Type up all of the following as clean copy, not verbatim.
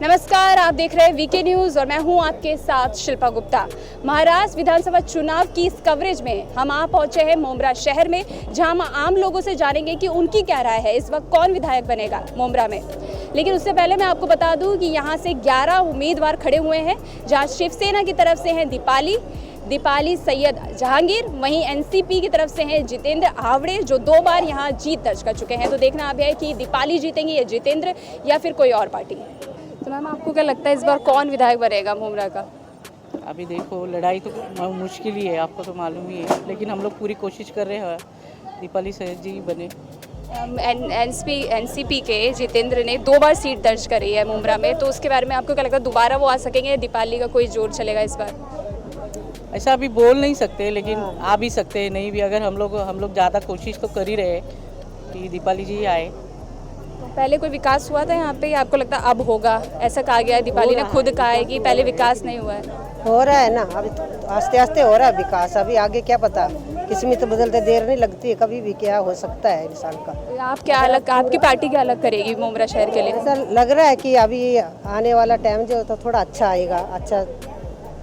नमस्कार, आप देख रहे हैं वीके न्यूज़ और मैं हूं आपके साथ शिल्पा गुप्ता। महाराष्ट्र विधानसभा चुनाव की इस कवरेज में हम आ पहुंचे हैं मुंब्रा शहर में, जहां हम आम लोगों से जानेंगे कि उनकी क्या राय है, इस वक्त कौन विधायक बनेगा मुंब्रा में। लेकिन उससे पहले मैं आपको बता दूं कि यहां से 11 उम्मीदवार खड़े हुए हैं, जहाँ शिवसेना की तरफ से हैं दीपाली सैयद जहांगीर, वहीं एनसीपी की तरफ से हैं जितेंद्र आवड़े, जो 2 बार यहां जीत दर्ज कर चुके हैं। तो देखना अब है कि दीपाली जीतेंगी या जितेंद्र या फिर कोई और पार्टी। तो मैम, आपको क्या लगता है इस बार कौन विधायक बनेगा मुंब्रा का? अभी देखो, लड़ाई तो मुश्किल ही है, आपको तो मालूम ही है, लेकिन हम लोग पूरी कोशिश कर रहे हैं दीपाली सैयद जी बने। एनसीपी के जितेंद्र ने 2 बार सीट दर्ज करी है मुंब्रा में, तो उसके बारे में आपको क्या लगता है, दोबारा वो आ सकेंगे? दीपाली का कोई जोर चलेगा इस बार? ऐसा अभी बोल नहीं सकते, लेकिन आ भी सकते हैं, नहीं भी। अगर हम लोग ज़्यादा कोशिश तो कर ही रहे कि दीपाली जी आए। पहले कोई विकास हुआ था यहाँ पे, या आपको लगता है अब होगा? ऐसा कहा गया है, दीपाली ने खुद कहा है कि पहले विकास नहीं हुआ है। हो रहा है ना, अभी तो आस्ते आस्ते हो रहा है विकास। अभी आगे क्या पता, किस्मत तो बदलते देर नहीं लगती है, कभी भी क्या हो सकता है इंसान का। आपकी पार्टी क्या अलग करेगी मुंब्रा शहर के लिए? ऐसा लग रहा है कि अभी आने वाला टाइम जो तो थोड़ा अच्छा आएगा, अच्छा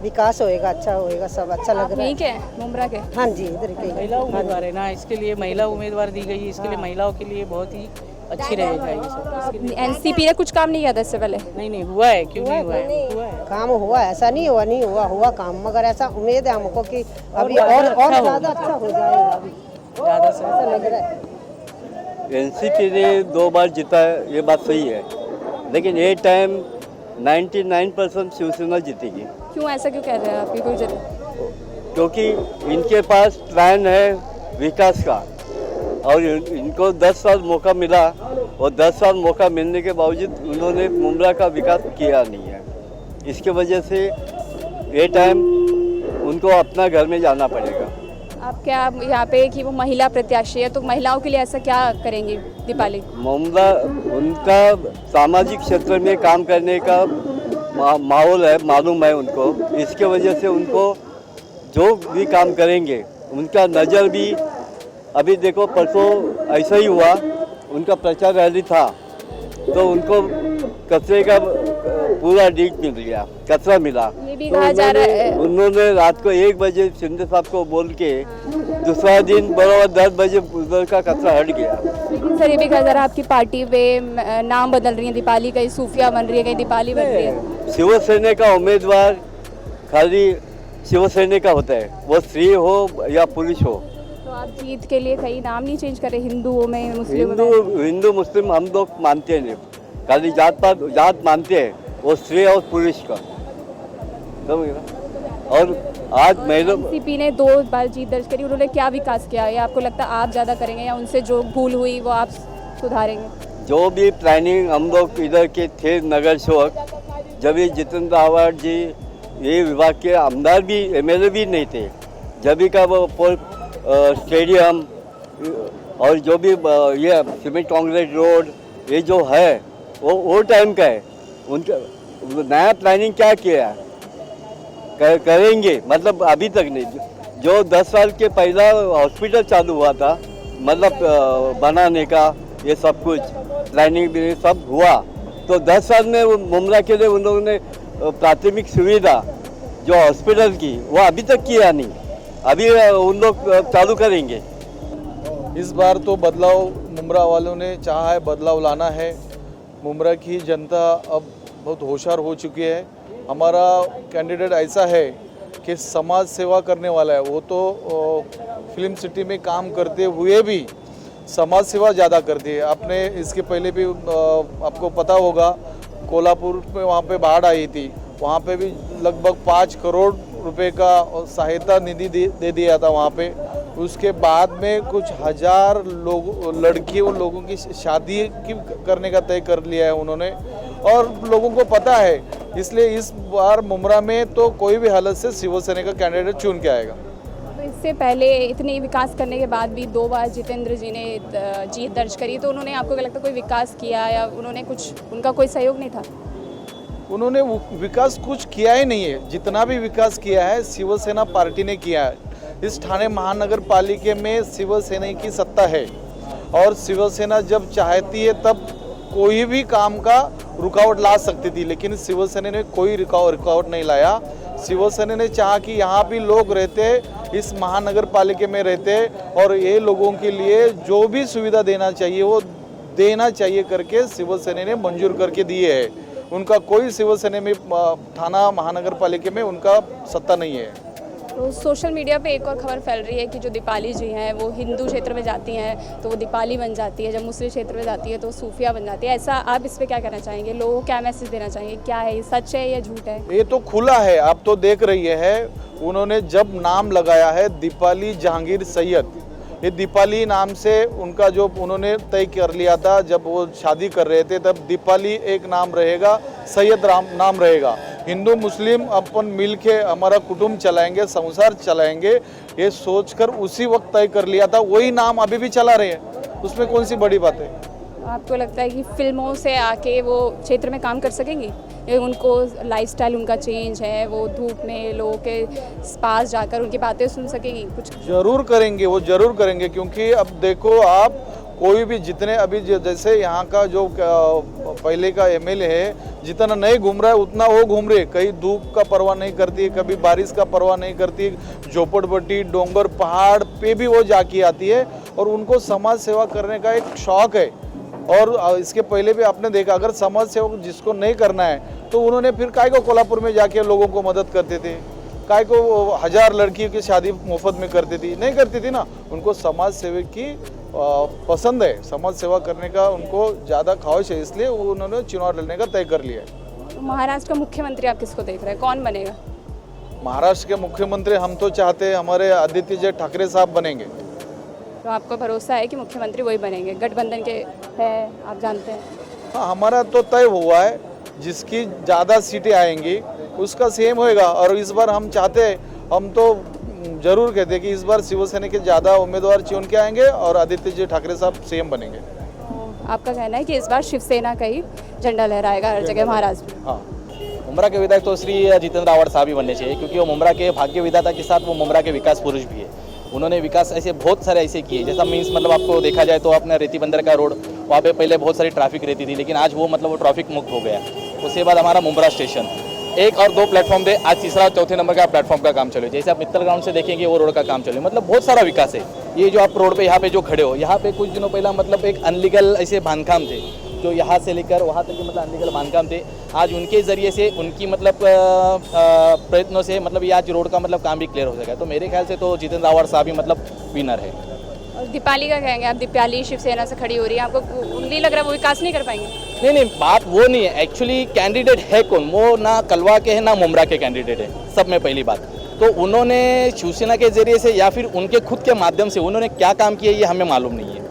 विकास होएगा, अच्छा होएगा, सब अच्छा लग रहा है। यहीं के मुंब्रा के? हाँ जी, इधर के महिला उम्मीदवार है ना, इसके लिए महिला उम्मीदवार दी गई है, इसके लिए महिलाओं के लिए बहुत ही अच्छी रहेगा ये सब। एनसीपी ने कुछ काम नहीं किया था इससे पहले? नहीं हुआ है, क्यों नहीं हुआ है? हुआ है, काम हुआ, ऐसा नहीं हुआ काम, मगर ऐसा उम्मीद है हमको कि अभी और ज़्यादा अच्छा हो जाएगा। अभी ज़्यादा से ऐसा लग रहा है। एनसीपी ने 2 बार जीता है, ये बात सही है, लेकिन ये टाइम 99% शिवसेना जीतेगी। क्यों, ऐसा क्यों कह रहे हैं? आपकी कोई जरूरत? क्योंकि इनके पास प्लान है विकास का, और इनको 10 साल मौका मिला, और 10 साल मौका मिलने के बावजूद उन्होंने मुंब्रा का विकास किया नहीं है। इसके वजह से ये टाइम उनको अपना घर में जाना पड़ेगा। आप क्या यहाँ पे कि वो महिला प्रत्याशी है, तो महिलाओं के लिए ऐसा क्या करेंगी दीपाली? मुंब्रा उनका सामाजिक क्षेत्र में काम करने का माहौल है, मालूम है उनको। इसके वजह से उनको जो भी काम करेंगे उनका नज़र भी, अभी देखो परसों ऐसा ही हुआ, उनका प्रचार रैली था तो उनको कचरे का पूरा डीक मिल गया, कचरा मिला। ये भी तो कहा जा रहा है, उन्होंने रात को 1 बजे शिंदे साहब को बोल के दूसरा दिन बराबर 10 बजे उधर का कचरा हट गया। लेकिन सर ये भी कहा जा रहा है आपकी पार्टी पे नाम बदल रही है, दीपाली कहीं सूफिया बन रही है, कहीं दीपाली बन रही है। शिवसेना का उम्मीदवार खाली शिवसेना का होता है, वो स्त्री हो या पुरुष हो। तो आप जीत के लिए कहीं नाम नहीं चेंज करे हिंदुओं में, मुस्लिमों में? हिंदू मुस्लिम हम लोग मानते नहीं, खाली जात मानते हैं, वो स्त्री और पुरुष का। और आज महिला एनसीपी ने 2 बार जीत दर्ज करी, उन्होंने क्या विकास किया, या आपको लगता है आप ज़्यादा करेंगे, या उनसे जो भूल हुई वो आप सुधारेंगे? जो भी प्लानिंग हम लोग इधर के थे नगर सेवक, जब ये जितेंद्र आवाड जी ये विभाग के आमदार भी एमएलए भी नहीं थे, जब भी का वो स्टेडियम और जो भी ये सीमेंट कांक्रीट रोड ये जो है वो टाइम का है। उनका नया प्लानिंग क्या किया करेंगे, मतलब अभी तक नहीं। जो 10 साल के पहला हॉस्पिटल चालू हुआ था, मतलब बनाने का ये सब कुछ प्लानिंग भी सब हुआ, तो 10 साल में मुंब्रा के लिए उन लोगों ने प्राथमिक सुविधा जो हॉस्पिटल की वो अभी तक किया नहीं, अभी उन लोग चालू करेंगे। इस बार तो बदलाव मुंब्रा वालों ने चाहा है, बदलाव लाना है। मुंब्रा की जनता अब बहुत होशियार हो चुकी है। हमारा कैंडिडेट ऐसा है कि समाज सेवा करने वाला है। वो तो फिल्म सिटी में काम करते हुए भी समाज सेवा ज़्यादा करती है। आपने इसके पहले भी आपको पता होगा, कोल्हापुर में वहाँ पे बाढ़ आई थी, वहाँ पे भी लगभग 5 करोड़ रुपए का सहायता निधि दे दिया था वहाँ पे। उसके बाद में कुछ 1000 लड़कियों लोगों की शादी करने का तय कर लिया है उन्होंने, और लोगों को पता है। इसलिए इस बार मुंब्रा में तो कोई भी हालत से शिवसेना का कैंडिडेट चुन के आएगा। तो इससे पहले इतनी विकास करने के बाद भी 2 बार जितेंद्र जी ने जीत दर्ज करी, तो उन्होंने आपको क्या लगता है कोई विकास किया, या उन्होंने कुछ, उनका कोई सहयोग नहीं था? उन्होंने विकास कुछ किया ही नहीं है। जितना भी विकास किया है शिवसेना पार्टी ने किया है। इस ठाणे महानगर पालिका में शिवसेना की सत्ता है, और शिवसेना जब चाहती है तब कोई भी काम का रुकावट ला सकती थी, लेकिन शिवसेना ने कोई रुकावट नहीं लाया। शिवसेना ने चाहा कि यहाँ भी लोग रहते, इस महानगर पालिका में रहते और ये लोगों के लिए जो भी सुविधा देना चाहिए वो देना चाहिए करके शिवसेना ने मंजूर करके दिए है। उनका कोई शिवसेना में थाना महानगर पालिका में उनका सत्ता नहीं है। तो सोशल मीडिया पे एक और खबर फैल रही है कि जो दीपाली जी हैं वो हिंदू क्षेत्र में जाती हैं तो वो दीपाली बन जाती है, जब मुस्लिम क्षेत्र में जाती है तो सूफिया बन जाती है। ऐसा आप इस पे क्या कहना चाहेंगे? लोगों को क्या मैसेज देना चाहेंगे? क्या है, ये सच है या झूठ है? ये तो खुला है, आप तो देख रही है। उन्होंने जब नाम लगाया है दीपाली जहांगीर सैयद, ये दीपाली नाम से उनका जो उन्होंने तय कर लिया था जब वो शादी कर रहे थे, तब दीपाली एक नाम रहेगा, सैयद नाम रहेगा। हिंदू मुस्लिम अपन मिल के हमारा कुटुंब चलाएंगे, संसार चलाएंगे, ये सोचकर उसी वक्त तय कर लिया था, वही नाम अभी भी चला रहे हैं। उसमें कौन सी बड़ी बात है? आपको लगता है कि फिल्मों से आके वो क्षेत्र में काम कर सकेंगी? ये उनको लाइफस्टाइल उनका चेंज है, वो धूप में लोगों के पास जाकर उनकी बातें सुन सकेंगी? कुछ जरूर करेंगे, वो जरूर करेंगे, क्योंकि अब देखो आप कोई भी जितने अभी जैसे यहाँ का जो पहले का एमएलए है, जितना नहीं घूम रहा है उतना वो घूम रहे, कहीं धूप का परवाह नहीं करती है, कभी बारिश का परवाह नहीं करती, झोपड़पट्टी डोंगर पहाड़ पे भी वो जाके आती है और उनको समाज सेवा करने का एक शौक है। और इसके पहले भी आपने देखा, अगर समाज सेवा जिसको नहीं करना है तो उन्होंने फिर काय को कोल्हापुर में जाके लोगों को मदद करते थे, काय को 1000 लड़कियों की शादी मुफ्त में करती थी, नहीं करती थी ना। उनको समाज सेवा की पसंद है, समाज सेवा करने का उनको ज़्यादा ख्वाहिश है, इसलिए उन्होंने चुनाव लड़ने का तय कर लिया है। तो महाराष्ट्र का मुख्यमंत्री आप किसको देख रहे हैं, कौन बनेगा? महाराष्ट्र के मुख्यमंत्री हम तो चाहते हैं हमारे आदित्य ठाकरे साहब बनेंगे। तो आपको भरोसा है कि मुख्यमंत्री वही बनेंगे? गठबंधन के है, आप जानते हैं। हाँ, हमारा तो तय हुआ है, जिसकी ज़्यादा सीटें आएंगी उसका सेम होएगा। और इस बार हम चाहते हैं, हम तो जरूर कहते हैं कि इस बार शिवसेना के ज़्यादा उम्मीदवार चुन के आएंगे और आदित्य ठाकरे साहब सीएम बनेंगे। आपका कहना है कि इस बार शिवसेना का ही झंडा लहराएगा हर जगह महाराष्ट्र में? हाँ, मुंब्रा के विधायक तो श्री जितेंद्र आव्हाड साहब ही बनने चाहिए, क्योंकि वो मुंब्रा के भाग्य विधाता के साथ वो मुंब्रा के विकास पुरुष भी है। उन्होंने विकास ऐसे बहुत सारे ऐसे किए, जैसा मीन्स मतलब आपको देखा जाए तो अपना रेती बंदर का रोड, वहाँ पे पहले बहुत सारी ट्रैफिक रहती थी, लेकिन आज वो मतलब वो ट्रैफिक मुक्त हो गया। उसके बाद हमारा मुंब्रा स्टेशन 1 और 2 प्लेटफॉर्म थे, आज तीसरा और चौथे नंबर का प्लेटफॉर्म का काम चले। जैसे आप मित्तल ग्राउंड से देखेंगे वो रोड का काम चले, मतलब बहुत सारा विकास है। ये जो आप रोड पे यहाँ पे जो खड़े हो, यहाँ पे कुछ दिनों पहला मतलब एक अनलीगल ऐसे बांधकाम थे, जो यहाँ से लेकर वहाँ तक मतलब अनलीगल बांधकाम थे। आज उनके ज़रिए से, उनकी मतलब प्रयत्नों से मतलब ये आज रोड का मतलब काम भी क्लियर हो जाएगा। तो मेरे ख्याल से तो जितेंद्र आव्हाड साहब ही मतलब विनर है। और दीपाली का कहेंगे आप? दीपाली शिवसेना से खड़ी हो रही है, आपको नहीं लग रहा वो विकास नहीं कर पाएंगे? नहीं, बात वो नहीं है। एक्चुअली कैंडिडेट है कौन, वो ना कलवा के है ना मुंब्रा के कैंडिडेट है, सब में पहली बात। तो उन्होंने शिवसेना के जरिए से या फिर उनके खुद के माध्यम से उन्होंने क्या काम किया ये हमें मालूम नहीं है।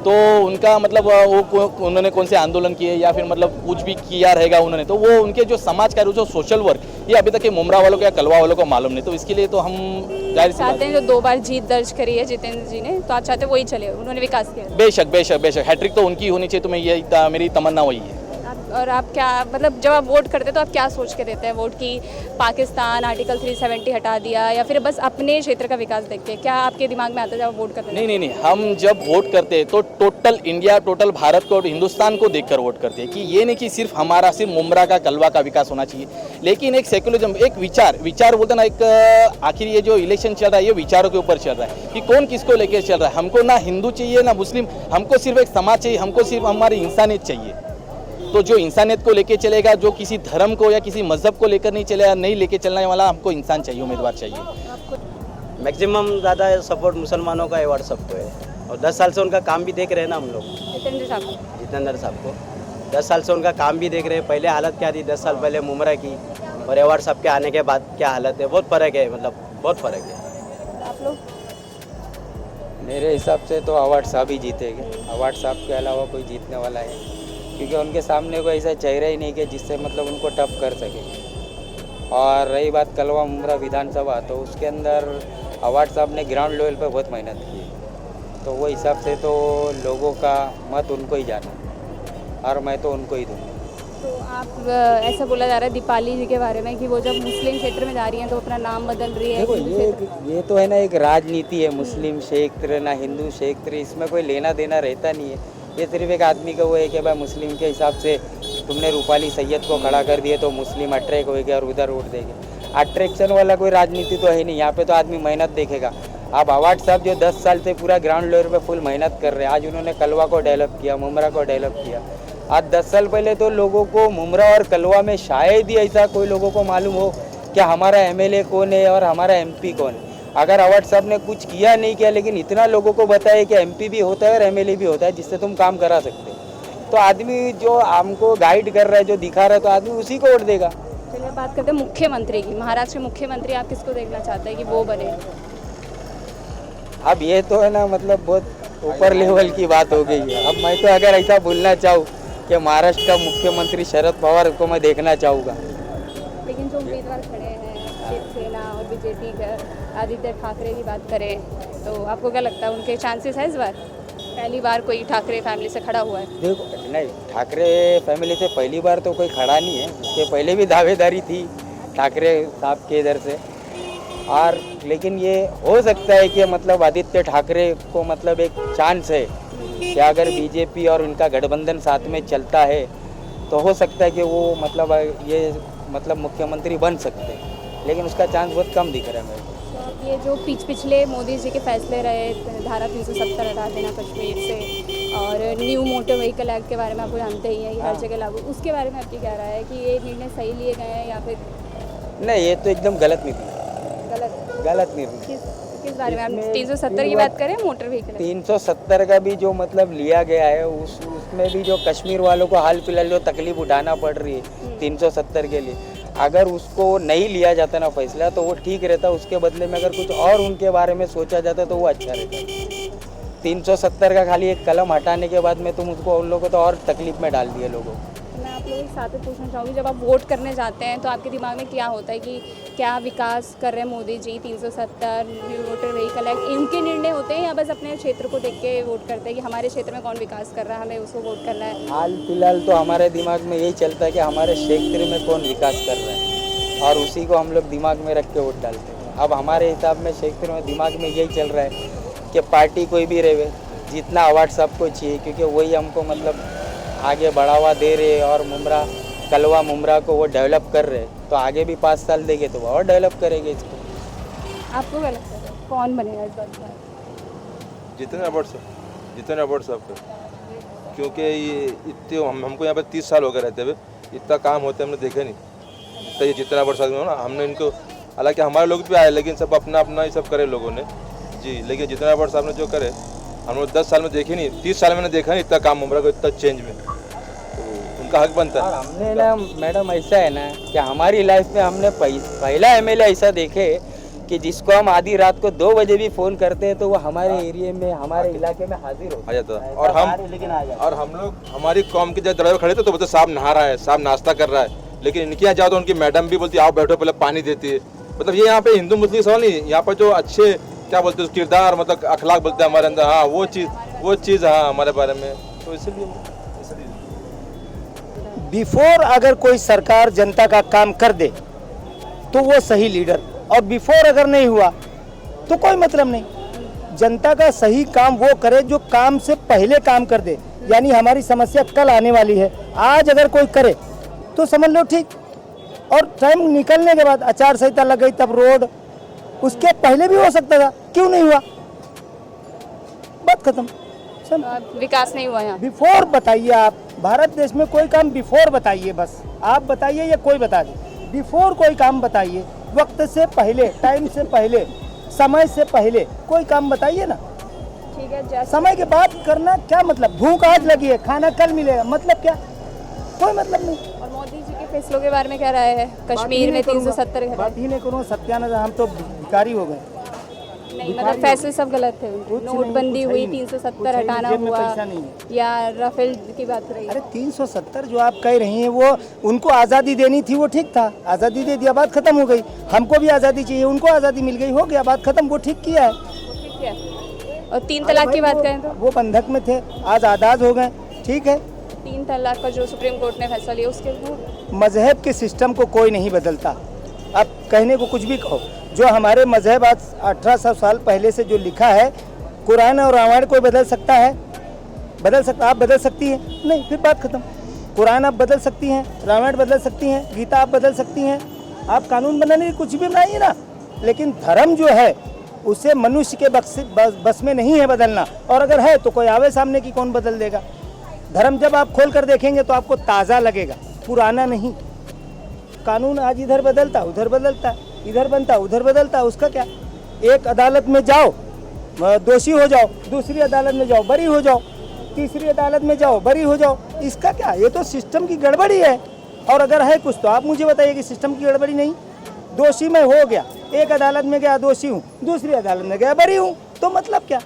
तो उनका मतलब वो उन्होंने कौन से आंदोलन किए या फिर मतलब कुछ भी किया रहेगा उन्होंने, तो वो उनके जो समाज कार्य, जो सोशल वर्क, ये अभी तक के मुंब्रा वालों को या कलवा वालों को मालूम नहीं। तो इसके लिए तो हम चाहते हैं जो 2 बार जीत दर्ज करी है जितेंद्र जी ने, तो आप चाहते हैं वही चले, उन्होंने विकास किया? बेशक हैट्रिक तो उनकी होनी चाहिए। तो मैं ये मेरी तमन्ना वही है। और आप क्या मतलब जब आप वोट करते तो आप क्या सोच के देते हैं वोट की? पाकिस्तान आर्टिकल 370 हटा दिया या फिर बस अपने क्षेत्र का विकास देखते हैं? क्या आपके दिमाग में आता है जब आप वोट करते हैं? नहीं, हम जब वोट करते हैं तो टोटल इंडिया, टोटल भारत को और हिंदुस्तान को देखकर वोट करते हैं, कि ये नहीं कि सिर्फ हमारा सिर्फ मुंब्रा का कलवा का विकास होना चाहिए, लेकिन एक सेक्युलरिज्म, एक विचार बोलते ना, एक आखिर ये जो इलेक्शन चल रहा है ये विचारों के ऊपर चल रहा है कि कौन किसको लेकर चल रहा है। हमको ना हिंदू चाहिए ना मुस्लिम, हमको सिर्फ एक समाज चाहिए, हमको सिर्फ हमारी इंसानियत चाहिए। तो जो इंसानियत को लेके चलेगा, जो किसी धर्म को या किसी मजहब को लेकर नहीं चलेगा, नहीं लेके चलने वाला, हमको इंसान चाहिए, उम्मीदवार चाहिए। मैक्सिमम ज़्यादा सपोर्ट मुसलमानों का अवार्ड सबको है, और 10 साल से उनका काम भी देख रहे हैं ना हम लोग। जितेंद्र साहब को 10 साल से उनका काम भी देख रहे हैं। पहले हालत क्या थी 10 साल पहले मुंब्रा की, और अवार्ड साहब के आने के बाद क्या हालत है, बहुत फ़र्क है, मतलब बहुत फ़र्क है। आप लोग? मेरे हिसाब से तो अवार्ड साहब ही जीतेंगे। अवार्ड साहब के अलावा कोई जीतने वाला है, क्योंकि उनके सामने कोई ऐसा चेहरा ही नहीं कि जिससे मतलब उनको टफ कर सके। और रही बात कलवा मुंब्रा विधानसभा, तो उसके अंदर अवार्ड साहब ने ग्राउंड लेवल पे बहुत मेहनत की, तो वो हिसाब से तो लोगों का मत उनको ही जाना, और मैं तो उनको ही दूँगा। तो आप ऐसा बोला जा रहा है दीपाली जी के बारे में कि वो जब मुस्लिम क्षेत्र में जा रही हैं तो अपना नाम बदल रही है? देखो ये तो है ना, एक राजनीति है, मुस्लिम क्षेत्र ना हिंदू क्षेत्र, इसमें कोई लेना देना रहता नहीं है। ये सिर्फ एक आदमी का वो है कि भाई मुस्लिम के हिसाब से तुमने रूपाली सैयद को खड़ा कर दिए तो मुस्लिम अट्रैक्ट होएगा और उधर वोट देंगे। अट्रैक्शन वाला कोई राजनीति तो है नहीं, यहाँ पे तो आदमी मेहनत देखेगा। अब अवार्ड साहब जो 10 साल से पूरा ग्राउंड लेवल पे फुल मेहनत कर रहे हैं, आज उन्होंने कलवा को डेवलप किया, मुमरा को डेवलप किया। आज 10 साल पहले तो लोगों को मुमरा और कलवा में शायद ही ऐसा कोई लोगों को मालूम हो कि हमारा एमएलए कौन है और हमारा एमपी कौन है। अगर अवार्ड साहब ने कुछ किया नहीं किया, लेकिन इतना लोगों को बताया कि एमपी भी होता है और एमएलए भी होता है जिससे तुम काम करा सकते हो, तो आदमी जो हमको गाइड कर रहा है, जो दिखा रहा है, तो आदमी उसी को वोट देगा। चलिए बात करते हैं मुख्यमंत्री की। महाराष्ट्र के मुख्यमंत्री आप किसको देखना चाहते हैं कि वो बने? अब ये तो है ना, मतलब बहुत ऊपर लेवल की बात हो गई है। अब मैं तो अगर ऐसा बोलना चाहूँ कि महाराष्ट्र का मुख्यमंत्री शरद पवार को मैं देखना चाहूँगा। लेकिन जो उम्मीदवार खड़े हैं शिवसेना और बीजेपी का, आदित्य ठाकरे की बात करें तो आपको क्या लगता है उनके चांसेस है इस बार? पहली बार कोई ठाकरे फैमिली से खड़ा हुआ है? देखो नहीं, ठाकरे फैमिली से पहली बार तो कोई खड़ा नहीं है, उसके पहले भी दावेदारी थी ठाकरे साहब के इधर से। और लेकिन ये हो सकता है कि मतलब आदित्य ठाकरे को मतलब एक चांस है कि अगर बीजेपी और उनका गठबंधन साथ में चलता है तो हो सकता है कि वो मतलब ये मतलब मुख्यमंत्री बन सकते हैं, लेकिन उसका चांस बहुत कम दिख रहा है मेरे को। तो अब ये जो पिछले मोदी जी के फैसले रहे, धारा 370 हटा देना कश्मीर से, और न्यू मोटर व्हीकल एक्ट के बारे में आपको जानते ही हैं कि हर जगह लागू, उसके बारे में आपकी क्या राय है कि ये निर्णय सही लिए गए हैं या फिर नहीं? ये तो एकदम गलत निर्णय, गलत निर्णय। किस बारे में? आप 370 की बात करें, मोटर व्हीकल 370 का भी जो मतलब लिया गया है उसमें भी जो कश्मीर वालों को हाल फिलहाल जो तकलीफ उठाना पड़ रही है 370 के लिए, अगर उसको नहीं लिया जाता ना फैसला तो वो ठीक रहता। उसके बदले में अगर कुछ और उनके बारे में सोचा जाता तो वो अच्छा रहता। 370 का खाली एक कलम हटाने के बाद में तुम उसको उन लोगों को तो और तकलीफ में डाल दिए लोगों को। मैं आप लोगों के साथ में पूछना चाहूँगी, जब आप वोट करने जाते हैं तो आपके दिमाग में क्या होता है कि क्या विकास कर रहे हैं Modi ji? 370 new motor vehicle act इनके निर्णय होते हैं या बस अपने क्षेत्र को देख के वोट करते हैं कि हमारे क्षेत्र में कौन विकास कर रहा है, हमें उसको वोट करना है? हाल फिलहाल तो हमारे दिमाग में यही चलता है कि हमारे क्षेत्र में कौन विकास कर रहा है और उसी को हम लोग दिमाग में रख के वोट डालते हैं। अब हमारे हिसाब में क्षेत्र में दिमाग में यही चल रहा है कि पार्टी कोई भी रहे, जितना अवार्ड सबको चाहिए, क्योंकि वही हमको मतलब आगे बढ़ावा दे रहे और कलवा मुमरा को वो डेवलप कर रहे, तो आगे भी 5 साल देंगे तो वो और डेवलप करेंगे इसको। आपको क्या लगता है कौन बनेगा इस बार? जितने अवार्ड साहब का, क्योंकि ये इतने हमको यहाँ पे 30 साल हो गए रहते हुए, इतना काम होता है हमने देखे नहीं। तो ये जितना अवार्ड साहब ना हमने इनको, हालांकि हमारे लोग भी आए लेकिन सब अपना अपना ही सब करे लोगों ने जी, लेकिन जितना अवार्ड साहब ने जो करे हम लोग 10 साल में देखे नहीं, 30 साल मैंने देखा नहीं इतना काम मुमरा को, इतना चेंज में, तो उनका हक बनता है। हमने ना मैडम ऐसा है ना कि हमारी लाइफ में हमने पहला एमएलए ऐसा देखे कि जिसको हम आधी रात को 2 बजे भी फ़ोन करते हैं तो वो हमारे एरिया में, हमारे इलाके में हाजिर आ जाता है। और हम लोग हमारी कौम के जब दरवाजे खड़े थे तो बोलते साहब नहा रहा है, साहब नाश्ता कर रहा है, लेकिन इनके यहाँ जाओ तो उनकी मैडम भी बोलती आओ बैठो, पहले पानी देती है। मतलब ये यहाँ पे हिंदू मुस्लिम सवाल नहीं, यहाँ पर जो अच्छे क्या बोलते हैं किरदार मतलब अखलाक बोलते हैं हमारे अंदर, हाँ वो चीज़ हाँ हमारे बारे में, तो इसलिए बिफोर अगर कोई सरकार जनता का काम कर दे तो वो सही लीडर, और बिफोर अगर नहीं हुआ तो कोई मतलब नहीं। जनता का सही काम वो करे जो काम से पहले काम कर दे, यानी हमारी समस्या कल आने वाली है, आज अगर कोई करे तो समझ लो ठीक, और टाइम निकलने के बाद आचार संहिता लग गई तब रोड, उसके पहले भी हो सकता था, क्यों नहीं हुआ? बात खत्म। विकास नहीं हुआ यहाँ। बिफोर बताइए आप, भारत देश में कोई काम बिफोर बताइए, बस आप बताइए या कोई बता दे, बिफोर कोई काम बताइए, वक्त से पहले, टाइम से पहले, समय से पहले कोई काम बताइए ना। ठीक है, समय के बाद करना क्या मतलब? भूख आज लगी है, खाना कल मिलेगा, मतलब क्या? कोई मतलब नहीं। और मोदी जी के फैसलों के बारे में क्या राय है? कश्मीर में 370 बात ही नहीं करूँ, सत्यानंद हम तो भिखारी हो गए। नहीं, मतलब फैसले सब गलत थे। नोटबंदी हुई, 370 हटाना हुआ, या राफेल की बात रही। अरे 370 जो आप कह रही हैं वो उनको आज़ादी देनी थी, वो ठीक था, आज़ादी दे दिया, बात खत्म हो गई। हमको भी आज़ादी चाहिए, उनको आज़ादी मिल गई, हो गया, बात खत्म, वो ठीक किया है। और 3 तलाक की बात करें तो वो बंधक में थे, आज आज़ाद हो गए, ठीक है। 3 तलाक का जो सुप्रीम कोर्ट ने फैसला लिया उसके मजहब के सिस्टम को कोई नहीं बदलता। अब कहने को कुछ भी कहो, जो हमारे मजहब आज 1800 साल पहले से जो लिखा है, कुरान और रामायण कोई बदल सकता है? बदल सकता, आप बदल सकती हैं? नहीं, फिर बात खत्म। कुरान आप बदल सकती हैं, रामायण बदल सकती हैं, गीता आप बदल सकती हैं, आप कानून बनाने की कुछ भी बनाइए ना, लेकिन धर्म जो है उसे मनुष्य के बस में नहीं है बदलना। और अगर है तो कोई आवे सामने की, कौन बदल देगा? धर्म जब आप खोल कर देखेंगे तो आपको ताज़ा लगेगा, पुराना नहीं। कानून आज इधर बदलता उधर बदलता, इधर बनता उधर बदलता, उसका क्या? एक अदालत में जाओ दोषी हो जाओ, दूसरी अदालत में जाओ बरी हो जाओ, तीसरी अदालत में जाओ बरी हो जाओ, इसका क्या? ये तो सिस्टम की गड़बड़ी है। और अगर है कुछ तो आप मुझे बताइए कि सिस्टम की गड़बड़ी नहीं। दोषी मैं हो गया, एक अदालत में गया दोषी हूँ, दूसरी अदालत में गया बरी हूँ, तो मतलब क्या?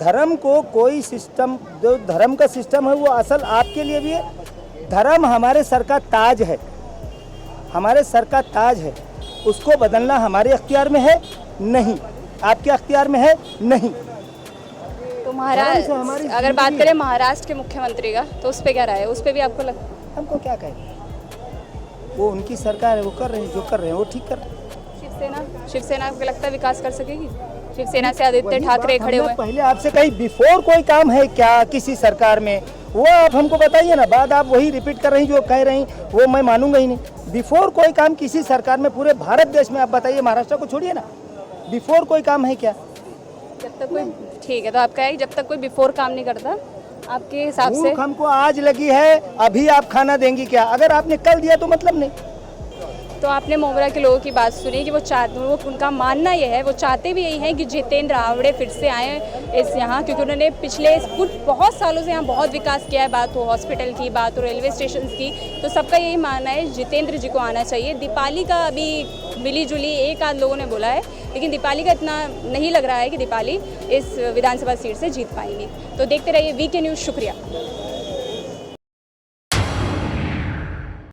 धर्म को कोई सिस्टम, जो धर्म का सिस्टम है वो असल आपके लिए भी है। धर्म हमारे सर का ताज है, हमारे सर का ताज है, उसको बदलना हमारे अख्तियार में है नहीं, आपके अख्तियार में है नहीं। तो महाराष्ट्र, अगर बात करें महाराष्ट्र के मुख्यमंत्री का, तो उस पर क्या राय है? उस पर भी आपको लगता है? हमको क्या कहें, वो उनकी सरकार है, वो कर रहे हैं, जो कर रहे हैं वो ठीक कर रहे हैं। शिवसेना आपको लगता है विकास कर सकेगी? शिवसेना से आदित्य ठाकरे खड़े हुए। पहले आपसे कहीं बिफोर कोई काम है क्या किसी सरकार में, वो आप हमको बताइए ना। बाद आप वही रिपीट कर रही जो कह रही, वो मैं मानूंगा ही नहीं। बिफोर कोई काम किसी सरकार में पूरे भारत देश में आप बताइए, महाराष्ट्र को छोड़िए ना, बिफोर कोई काम है क्या? जब तक कोई, ठीक है, तो आपका है जब तक कोई बिफोर काम नहीं करता आपके हिसाब से? भूख हमको आज लगी है, अभी आप खाना देंगी क्या? अगर आपने कल दिया तो मतलब नहीं। तो आपने मोमरा के लोगों की बात सुनी कि वो उनका मानना ये है, वो चाहते भी यही हैं कि जितेंद्र आंवड़े फिर से आए इस यहाँ, क्योंकि उन्होंने पिछले कुछ बहुत सालों से यहाँ बहुत विकास किया है। बात हो हॉस्पिटल की, बात हो रेलवे स्टेशन की, तो सबका यही मानना है जितेंद्र जी को आना चाहिए। दीपाली का अभी मिली जुली एक आध लोगों ने बोला है, लेकिन दीपाली का इतना नहीं लग रहा है कि दीपाली इस विधानसभा सीट से जीत पाएंगी। तो देखते रहिए वीके न्यूज़। शुक्रिया।